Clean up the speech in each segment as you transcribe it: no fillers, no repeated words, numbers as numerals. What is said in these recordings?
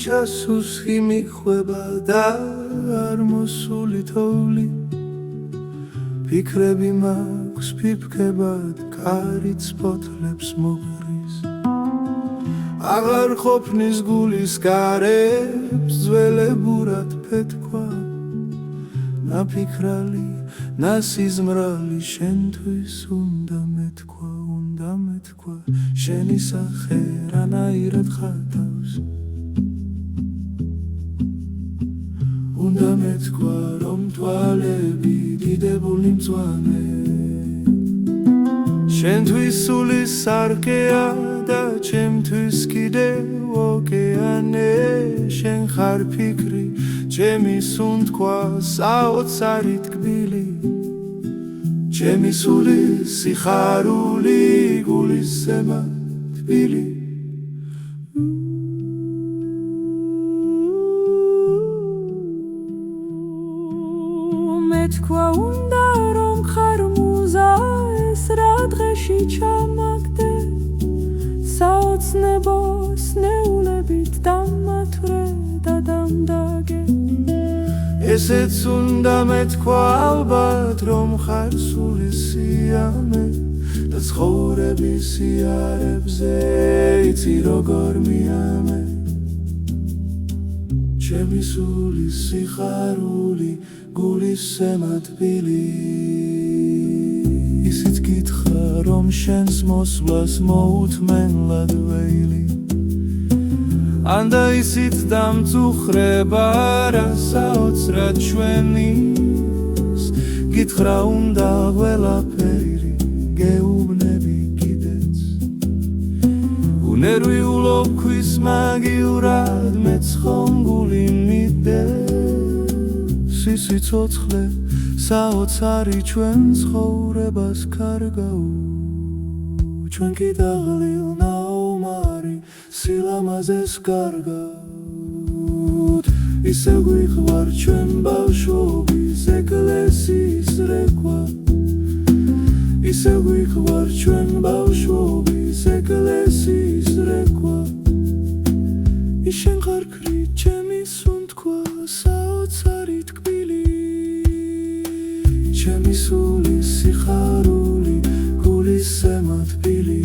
ქუჩას იმიხვება და არ მოსული თოვლი ფიქრები მაქვს ფიფქებად კარიც ფოთლებს მოღრის აღარ ყოფნის გულის გარებს ძველებურად ფეთქვა ნაფიქრალი ნასიზმრალი შენთვის უნდა მეთქვა შენი სახე რანაირად ხატავს უნდა მეთქვა რომ თვალები დიდებული მწვანე შენთვის სული სარკეა და ჩემთვის კიდევ ოკეანე შენ ხარ ფიქრი ჩემი სუნთქვა საოცარი თკბილი ჩემი სული სიხარული გულისება თბილი მეთქვა უნდა რომ ხარ მუზა ეს რა დღეში ჩამაგდე საოცნებო სნეულებით დამათვრე და დამდაგე ესეც უნდა მეთქვა ალბათ რომ ხარ სული სიამე და ცხოვრების იარებზე იცი როგორ მიამე ჩემი სული სიხარული გულისება თბილი ისიც გითხრა რომ შენს მოსვლას მოუთმენლად ვეილი ანდა ისიც დამწუხრება რა საოცრად ჩვენის გითხრა უნდა ყველაფერი გეუბნები კიდეც უნერვიულობ ქვის მაგივრად მეც ხომ გული მიდევს ის სიცოცხლე საოცარი ჩვენ ცხოვრებას კარგავ ჩვენ კი დაღლილ ნაომარი სილამაზეს კარგავთ ისევ გვიყვარ ჩვენ ბავშვობის ეკლესიის რეკვა ისევ გვიყვარ ჩვენ ბავშვობის ეკლესიის რეკვა შენ ხარ ქრი ჩემი სუნთქვა საოცარი თკბილი ჩემი სული სიხარული გულისება თბილი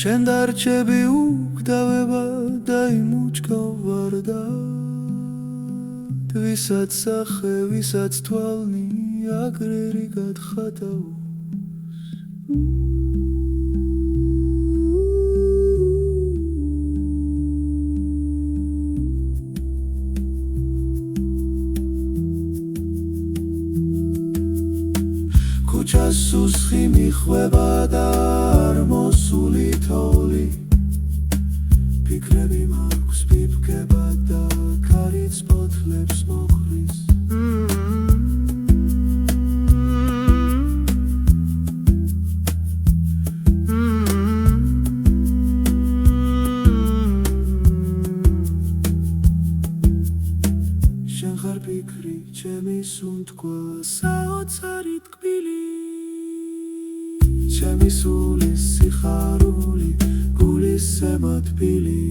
შენ დარჩები უგდავება და იმუჩქავ ვარდად ვისაც სახე ვისაც თვალნი აგრერი გადხატავს ქუჩას სუსხი მიხვება და არ მოსული თოვლი ფიქრები მაქვს ფიფქება და კარიც ფოთლებს მოღრის შენ ხარ ფიქრი ჩემი სუნთქვა საოცარი თკბილი ჩემი სული სიხარული გულისება თბილი